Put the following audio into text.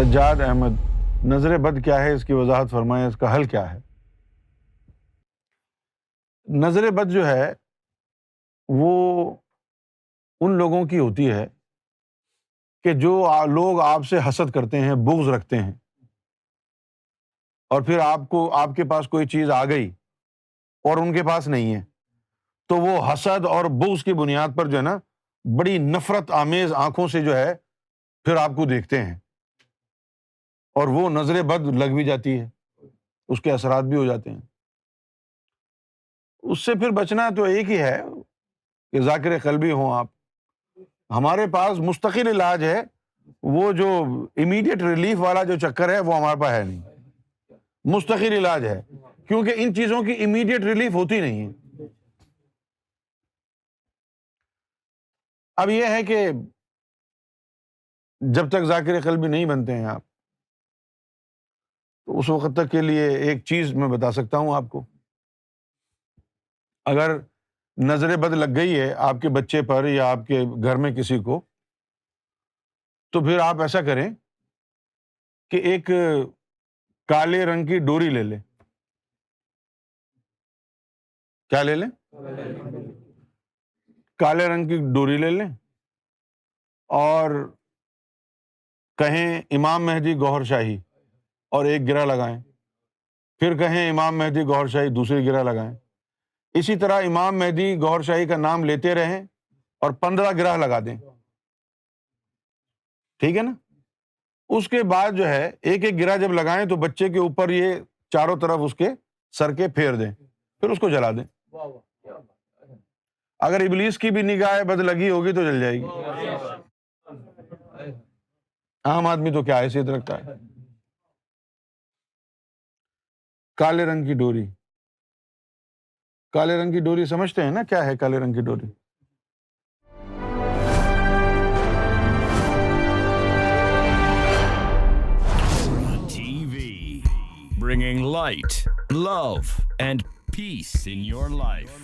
سجاد احمد، نظر بد کیا ہے، اس کی وضاحت فرمائیں، اس کا حل کیا ہے؟ نظر بد جو ہے وہ ان لوگوں کی ہوتی ہے کہ جو لوگ آپ سے حسد کرتے ہیں، بغض رکھتے ہیں، اور پھر آپ کے پاس کوئی چیز آ گئی اور ان کے پاس نہیں ہے، تو وہ حسد اور بغض کی بنیاد پر جو ہے نا بڑی نفرت آمیز آنکھوں سے جو ہے پھر آپ کو دیکھتے ہیں، اور وہ نظر بد لگ بھی جاتی ہے، اس کے اثرات بھی ہو جاتے ہیں۔ اس سے پھر بچنا تو ایک ہی ہے کہ ذاکر قلبی ہوں آپ۔ ہمارے پاس مستقل علاج ہے، وہ جو امیڈیٹ ریلیف والا جو چکر ہے وہ ہمارے پاس ہے نہیں، مستقل علاج ہے، کیونکہ ان چیزوں کی امیڈیٹ ریلیف ہوتی نہیں ہے۔ اب یہ ہے کہ جب تک ذاکر قلبی نہیں بنتے ہیں آپ، تو اس وقت تک کے لیے ایک چیز میں بتا سکتا ہوں آپ کو، اگر نظر بد لگ گئی ہے آپ کے بچے پر یا آپ کے گھر میں کسی کو، تو پھر آپ ایسا کریں کہ ایک کالے رنگ کی ڈوری لے لیں۔ کیا لے لیں؟ کالے رنگ کی ڈوری لے لیں، اور کہیں امام مہدی گوہر شاہی اور ایک گرہ لگائیں، پھر کہیں امام مہدی گوہر شاہی دوسری گرہ لگائیں، اسی طرح امام مہدی گوہر شاہی کا نام لیتے رہیں اور 15 گرہ لگا دیں، ٹھیک ہے نا؟ اس کے بعد جو ہے ایک ایک گرہ جب لگائیں تو بچے کے اوپر یہ چاروں طرف اس کے سر کے پھیر دیں، پھر اس کو جلا دیں۔ اگر ابلیس کی بھی نگاہ بد لگی ہوگی تو جل جائے گی۔ عام آدمی تو کیا حیثیت رکھتا ہے؟ کالے رنگ کی ڈوری، کالے رنگ کی ڈوری سمجھتے ہیں نا کیا ہے کالے رنگ کی ڈوری؟ TV, bringing light, love, and peace in your life.